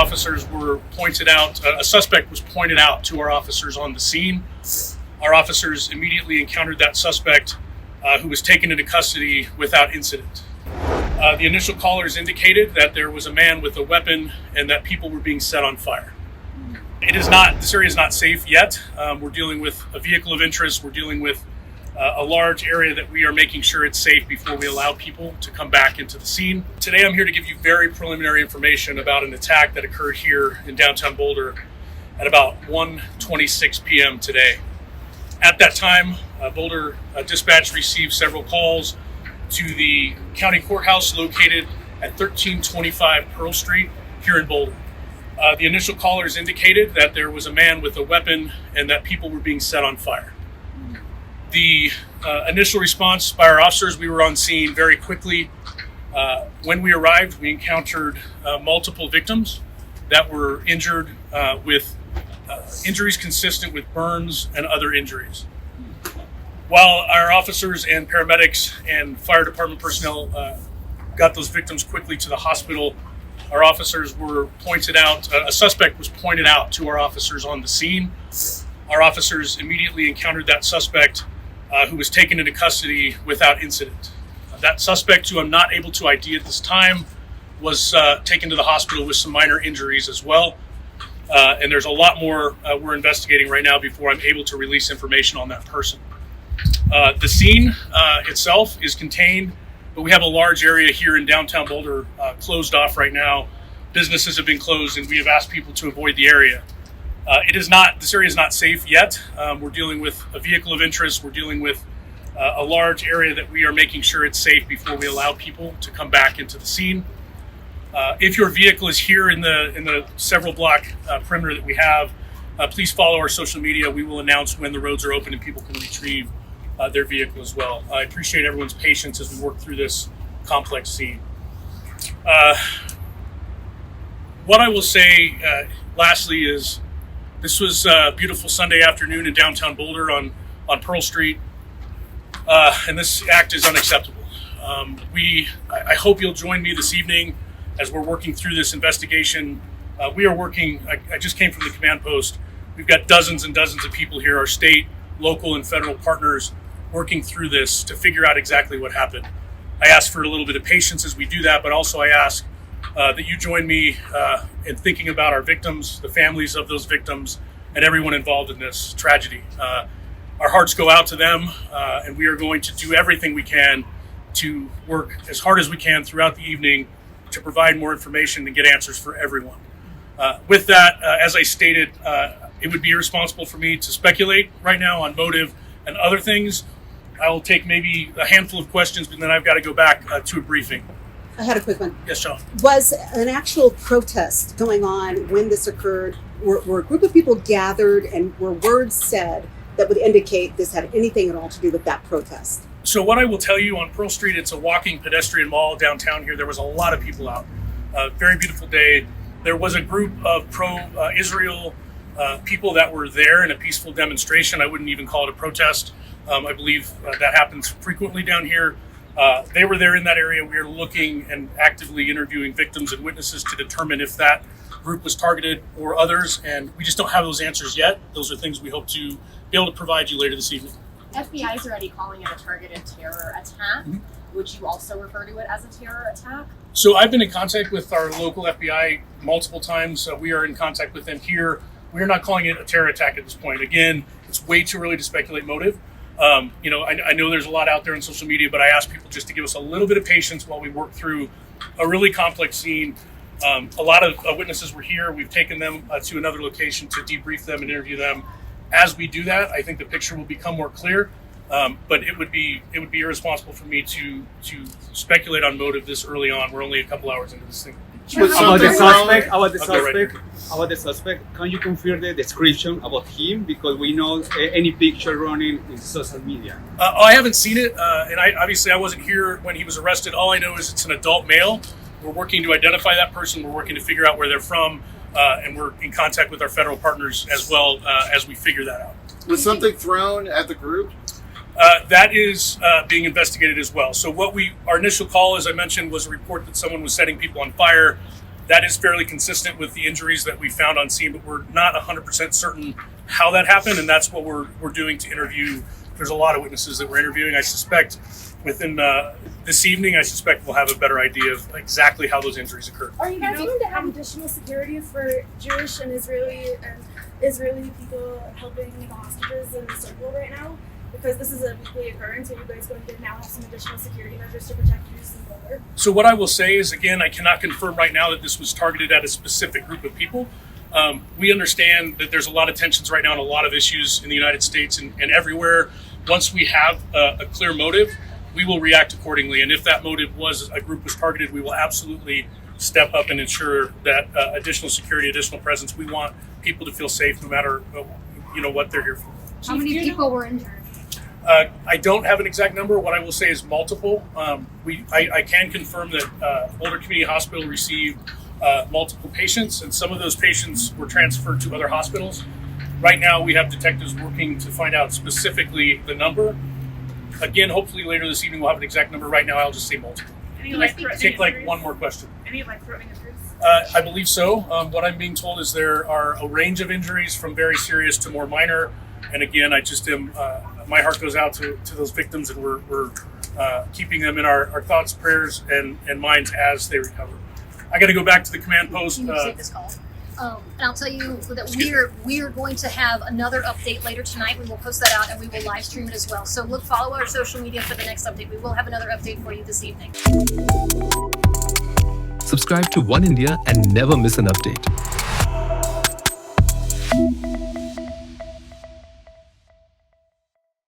officers were pointed out, a suspect was pointed out to our officers on the scene. Our officers immediately encountered that suspect who was taken into custody without incident. The initial callers indicated that there was a man with a weapon and that people were being set on fire. This area is not safe yet. We're dealing with a vehicle of interest. We're dealing with a large area that we are making sure it's safe before we allow people to come back into the scene. Today I'm here to give you very preliminary information about an attack that occurred here in downtown Boulder at about 1:26 p.m. today. At that time, Boulder dispatch received several calls to the county courthouse located at 1325 Pearl Street here in Boulder. The initial callers indicated that there was a man with a weapon and that people were being set on fire. The initial response by our officers, we were on scene very quickly. When we arrived, we encountered multiple victims that were injured with injuries consistent with burns and other injuries. While our officers and paramedics and fire department personnel got those victims quickly to the hospital, our officers were pointed out, a suspect was pointed out to our officers on the scene. Our officers immediately encountered that suspect who was taken into custody without incident. That suspect, who I'm not able to ID at this time, was taken to the hospital with some minor injuries as well. And there's a lot more we're investigating right now before I'm able to release information on that person. The scene itself is contained, but we have a large area here in downtown Boulder closed off right now. Businesses have been closed and we have asked people to avoid the area. This area is not safe yet. We're dealing with a vehicle of interest. We're dealing with a large area that we are making sure it's safe before we allow people to come back into the scene. If your vehicle is here in the several block perimeter that we have, please follow our social media. We will announce when the roads are open and people can retrieve their vehicle as well. I appreciate everyone's patience as we work through this complex scene. What I will say lastly is this was a beautiful Sunday afternoon in downtown Boulder on Pearl Street, and this act is unacceptable. I hope you'll join me this evening as we're working through this investigation. We are working, I just came from the command post. We've got dozens and dozens of people here, our state, local, and federal partners, working through this to figure out exactly what happened. I ask for a little bit of patience as we do that, but also I ask that you join me in thinking about our victims, the families of those victims, and everyone involved in this tragedy. Our hearts go out to them, and we are going to do everything we can to work as hard as we can throughout the evening to provide more information and get answers for everyone. With that, as I stated, it would be irresponsible for me to speculate right now on motive and other things. I will take maybe a handful of questions, but then I've got to go back to a briefing. I had a quick one. Yes, Sean. Was an actual protest going on when this occurred? Were a group of people gathered and were words said that would indicate this had anything at all to do with that protest? So what I will tell you, on Pearl Street, it's a walking pedestrian mall downtown here. There was a lot of people out. Very beautiful day. There was a group of pro-Israel people that were there in a peaceful demonstration. I wouldn't even call it a protest. I believe that happens frequently down here. They were there in that area. We are looking and actively interviewing victims and witnesses to determine if that group was targeted or others, and we just don't have those answers yet. Those are things we hope to be able to provide you later this evening. FBI is already calling it a targeted terror attack. Mm-hmm. Would you also refer to it as a terror attack? So I've been in contact with our local FBI multiple times. We are in contact with them here. We are not calling it a terror attack at this point. Again, it's way too early to speculate motive. I know there's a lot out there on social media, but I ask people just to give us a little bit of patience while we work through a really complex scene. A lot of witnesses were here. We've taken them to another location to debrief them and interview them. As we do that, I think the picture will become more clear. But it would be irresponsible for me to speculate on motive this early on. We're only a couple hours into this thing. About the suspect, can you confirm the description about him? Because we know any picture running in social media. I haven't seen it, and I wasn't here when he was arrested. All I know is it's an adult male. We're working to identify that person. We're working to figure out where they're from, and we're in contact with our federal partners as well as we figure that out. Was something thrown at the group? That is being investigated as well. So our initial call, as I mentioned, was a report that someone was setting people on fire. That is fairly consistent with the injuries that we found on scene, but we're not 100% certain how that happened, and that's what we're doing to interview. There's a lot of witnesses that we're interviewing. I suspect within this evening, I suspect we'll have a better idea of exactly how those injuries occurred. Are you guys going to have additional security for Jewish and Israeli people helping the hostages in the circle right now? Because this is a weekly occurrence, are you guys going to now have some additional security measures to protect Jews in Boulder? So what I will say is, again, I cannot confirm right now that this was targeted at a specific group of people. We understand that there's a lot of tensions right now and a lot of issues in the United States and everywhere. Once we have a clear motive, we will react accordingly. And if that motive was a group was targeted, we will absolutely step up and ensure that additional security, additional presence. We want people to feel safe no matter what they're here for. How many people were injured? I don't have an exact number. What I will say is multiple. I can confirm that Boulder Community Hospital received multiple patients, and some of those patients were transferred to other hospitals. Right now, we have detectives working to find out specifically the number. Again, hopefully later this evening we'll have an exact number. Right now, I'll just say multiple. Any life-threatening Take injuries? one more question. Any life-threatening injuries? I believe so. What I'm being told is there are a range of injuries from very serious to more minor. And again, I just am. My heart goes out to those victims, and we're keeping them in our thoughts, prayers, and minds as they recover. I got to go back to the command post. Can you take this call? And I'll tell you that we are going to have another update later tonight. We will post that out and we will live stream it as well. So follow our social media for the next update. We will have another update for you this evening. Subscribe to One India and never miss an update.